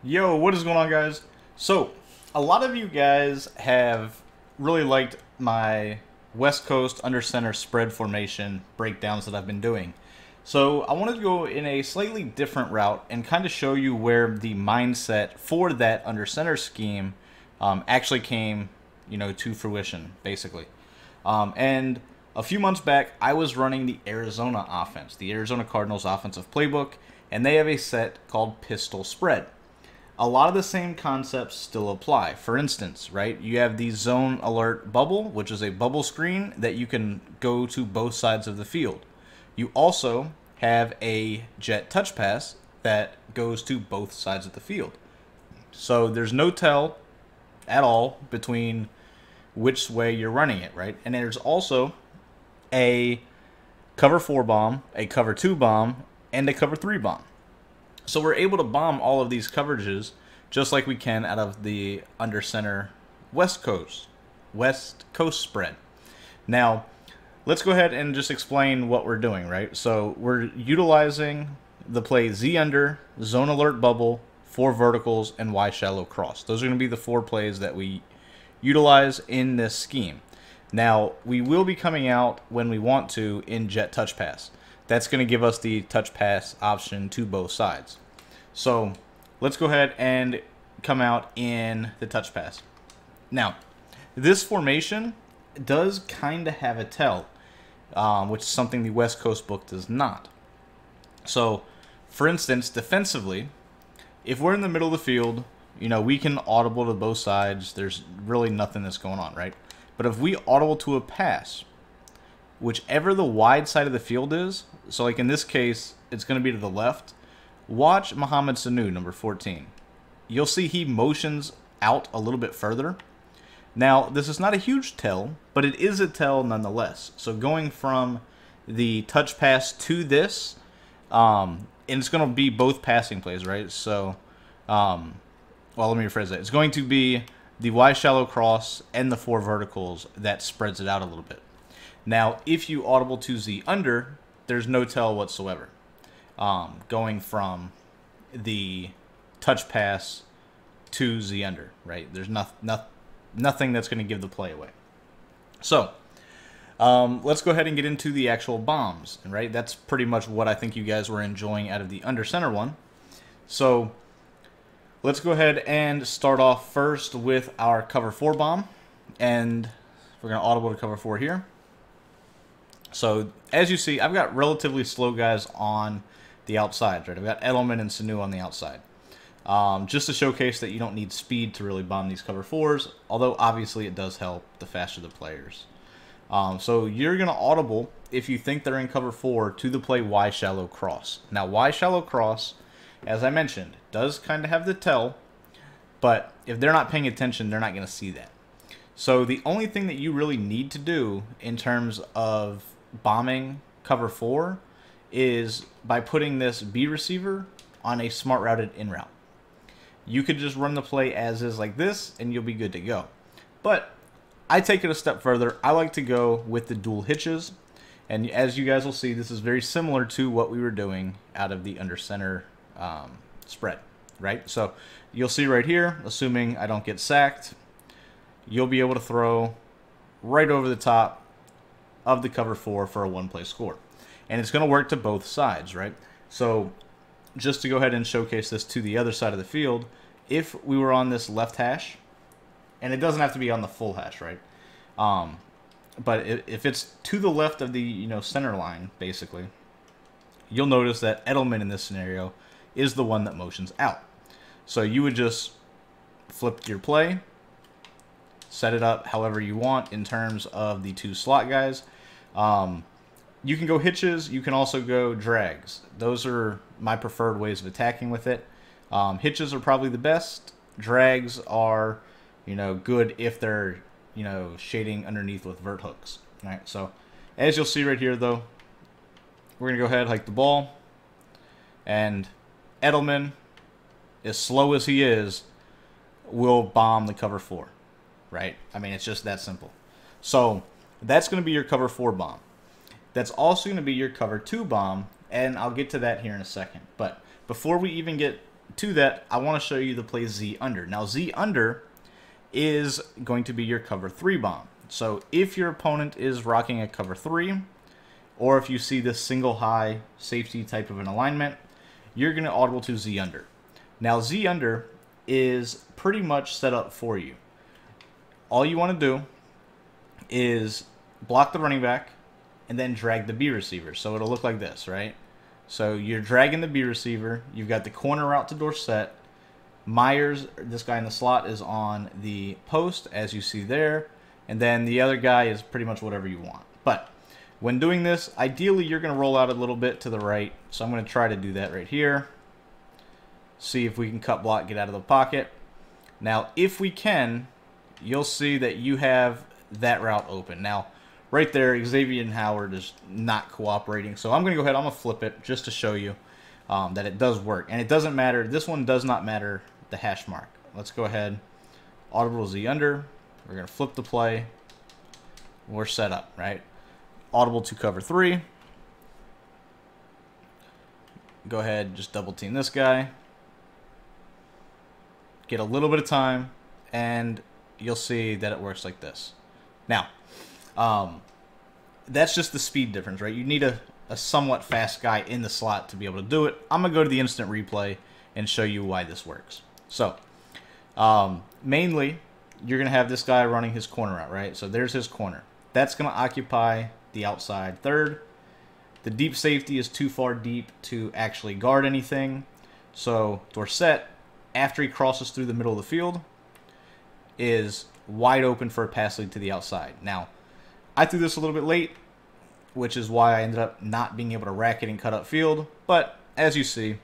Yo, what is going on, guys? So, a lot of you guys have really liked my West Coast under center spread formation breakdowns that I've been doing. So, I wanted to go in a slightly different route and kind of show you where the mindset for that under center scheme actually came, to fruition, basically. And a few months back, I was running the Arizona offense, the Arizona Cardinals offensive playbook, and they have a set called Pistol Spread. A lot of the same concepts still apply. For instance, right, you have the zone alert bubble, which is a bubble screen that you can go to both sides of the field. You also have a jet touch pass that goes to both sides of the field. So there's no tell at all between which way you're running it, right? And there's also a cover 4 bomb, a cover 2 bomb, and a cover 3 bomb. So we're able to bomb all of these coverages just like we can out of the under center West Coast spread. Now, let's go ahead and just explain what we're doing, right? So we're utilizing the play Z under, zone alert bubble, 4 verticals, and Y shallow cross. Those are going to be the 4 plays that we utilize in this scheme. Now, we will be coming out when we want to in jet touch pass. That's going to give us the touch pass option to both sides. So let's go ahead and come out in the touch pass. Now, this formation does kind of have a tell, which is something the West Coast book does not. So, for instance, defensively, if we're in the middle of the field, we can audible to both sides. There's really nothing that's going on, right? But if we audible to a pass, whichever the wide side of the field is, so like in this case, it's going to be to the left. Watch Mohamed Sanu, number 14. You'll see he motions out a little bit further. Now, this is not a huge tell, but it is a tell nonetheless. So going from the touch pass to this, and it's going to be both passing plays, right? So, well, let me rephrase that. It's going to be the Y shallow cross and the 4 verticals that spreads it out a little bit. Now, if you audible to Z under, there's no tell whatsoever. Going from the touch pass to Z under, right? There's nothing that's going to give the play away. So, let's go ahead and get into the actual bombs, right? That's pretty much what I think you guys were enjoying out of the under center one. So, let's go ahead and start off first with our cover 4 bomb. And we're going to audible to cover 4 here. So, as you see, I've got relatively slow guys on the outside, right? I've got Edelman and Sanu on the outside. Just to showcase that you don't need speed to really bomb these cover 4s, although obviously it does help the faster the players. So you're going to audible, if you think they're in cover 4, to the play Y shallow cross. Now, Y shallow cross, as I mentioned, does kind of have the tell, but if they're not paying attention, they're not going to see that. So the only thing that you really need to do in terms of bombing cover 4 is by putting this B receiver on a smart routed in route. You could just run the play as is like this and you'll be good to go. But I take it a step further. I like to go with the dual hitches, and as you guys will see, this is very similar to what we were doing out of the under center spread, right? So you'll see right here, assuming I don't get sacked, you'll be able to throw right over the top of the cover 4 for a 1-play score. And it's going to work to both sides, right? So just to go ahead and showcase this to the other side of the field, if we were on this left hash, and it doesn't have to be on the full hash, right? But if it's to the left of the center line, basically, you'll notice that Edelman in this scenario is the one that motions out. So you would just flip your play, set it up however you want in terms of the 2 slot guys. You can go hitches. You can also go drags. Those are my preferred ways of attacking with it. Hitches are probably the best. Drags are, good if they're, shading underneath with vert hooks. All right. So as you'll see right here, though, we're going to go ahead, hike the ball. And Edelman, as slow as he is, will bomb the cover 4. Right? I mean, it's just that simple. So that's going to be your cover 4 bomb. That's also going to be your cover 2 bomb, and I'll get to that here in a second. But before we even get to that, I want to show you the play Z under. Now, Z under is going to be your cover 3 bomb. So if your opponent is rocking a cover 3, or if you see this single high safety type of an alignment, you're going to audible to Z under. Now, Z under is pretty much set up for you. All you want to do is block the running back and then drag the B receiver. So it'll look like this, right? So you're dragging the B receiver. You've got the corner route to Dorsett. Myers, this guy in the slot, is on the post, as you see there. And then the other guy is pretty much whatever you want. But when doing this, ideally you're going to roll out a little bit to the right. So I'm going to try to do that right here. See if we can cut block, get out of the pocket. Now, if we can, you'll see that you have that route open. Now, right there, Xavier and Howard is not cooperating. So I'm going to go ahead, I'm going to flip it just to show you that it does work. And it doesn't matter, this one does not matter the hash mark. Let's go ahead, audible Z under. We're going to flip the play. We're set up, right? Audible to cover 3. Go ahead, just double team this guy. Get a little bit of time, and you'll see that it works like this. Now, that's just the speed difference, right? You need a somewhat fast guy in the slot to be able to do it. I'm going to go to the instant replay and show you why this works. So, mainly, you're going to have this guy running his corner out, right? So there's his corner. That's going to occupy the outside third. The deep safety is too far deep to actually guard anything. So Dorsett, after he crosses through the middle of the field, is wide open for a pass lead to the outside. Now, I threw this a little bit late, which is why I ended up not being able to rack it and cut up field. But as you see,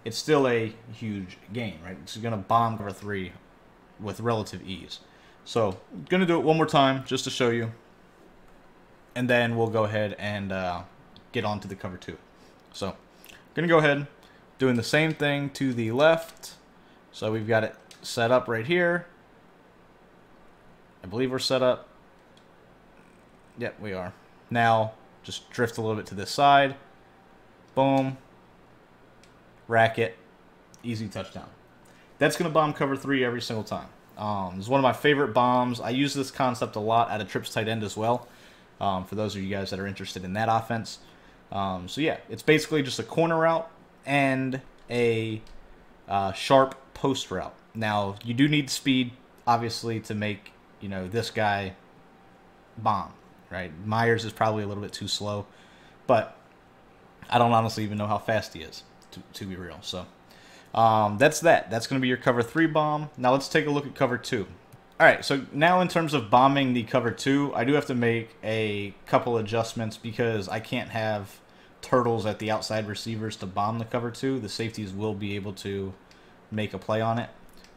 it's still a huge gain, right? It's going to bomb cover 3 with relative ease. So I'm going to do it one more time just to show you. And then we'll go ahead and get on to the cover 2. So I'm going to go ahead, doing the same thing to the left. So we've got it set up right here. I believe we're set up. Yep, we are. Now, just drift a little bit to this side. Boom. Rack it. Easy touchdown. That's going to bomb cover 3 every single time. It's one of my favorite bombs. I use this concept a lot at a trips tight end as well. For those of you guys that are interested in that offense. So yeah, it's basically just a corner route and a sharp post route. Now, you do need speed, obviously, to make, you know, this guy bomb, right? Myers is probably a little bit too slow, but I don't honestly even know how fast he is, to be real. So that's that. That's going to be your cover 3 bomb. Now let's take a look at cover 2. All right, so now in terms of bombing the cover 2, I do have to make a couple adjustments because I can't have turtles at the outside receivers to bomb the cover 2. The safeties will be able to make a play on it.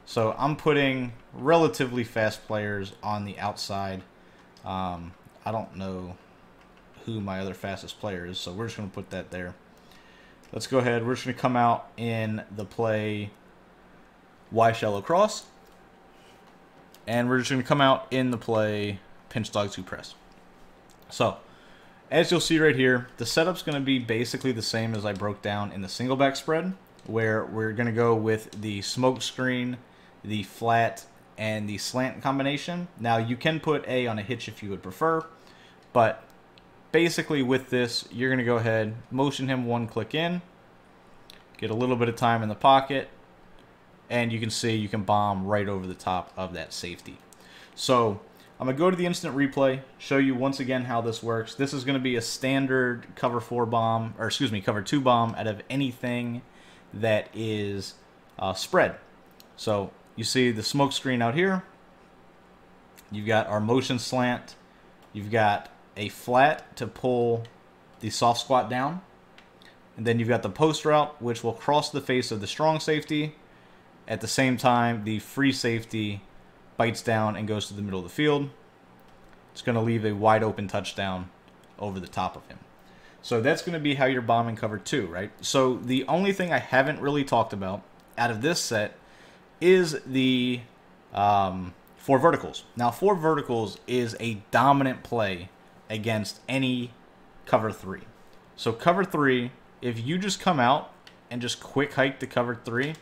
So I'm putting relatively fast players on the outside. I don't know who my other fastest player is, so we're just going to put that there. Let's go ahead. We're just going to come out in the play Y shallow cross. And we're just going to come out in the play pinch dog 2 press. So, as you'll see right here, the setup's going to be basically the same as I broke down in the single back spread, where we're going to go with the smoke screen, the flat, and the slant combination. Now, you can put A on a hitch if you would prefer, but basically with this, you're going to go ahead, motion him 1 click in, get a little bit of time in the pocket, and you can see you can bomb right over the top of that safety. So I'm going to go to the instant replay, show you once again how this works. This is going to be a standard cover 4 bomb, or excuse me, cover 2 bomb out of anything that is spread. So you see the smoke screen out here. You've got our motion slant. You've got a flat to pull the soft squat down. And then you've got the post route, which will cross the face of the strong safety. At the same time, the free safety bites down and goes to the middle of the field. It's going to leave a wide open touchdown over the top of him. So that's going to be how you're bombing cover 2, right? So the only thing I haven't really talked about out of this set is the 4 verticals. Now, 4 verticals is a dominant play against any cover 3. So cover 3, if you just come out and just quick hike the cover 3,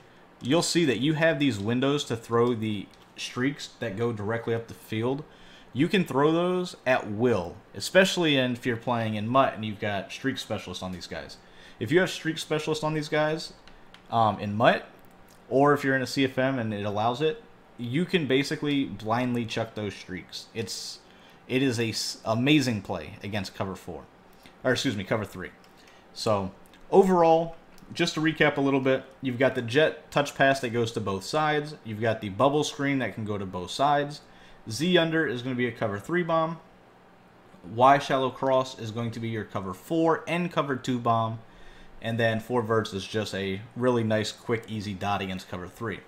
you'll see that you have these windows to throw the streaks that go directly up the field. You can throw those at will, especially if you're playing in MUT and you've got streak specialists on these guys. If you have streak specialists on these guys in MUT, or if you're in a CFM and it allows it, you can basically blindly chuck those streaks. It is a amazing play against cover 4, or excuse me, cover 3. So overall, just to recap a little bit, you've got the jet touch pass that goes to both sides. You've got the bubble screen that can go to both sides. Z under is going to be a cover 3 bomb. Y shallow cross is going to be your cover 4 and cover 2 bomb. And then 4 verts is just a really nice, quick, easy dot against cover 3.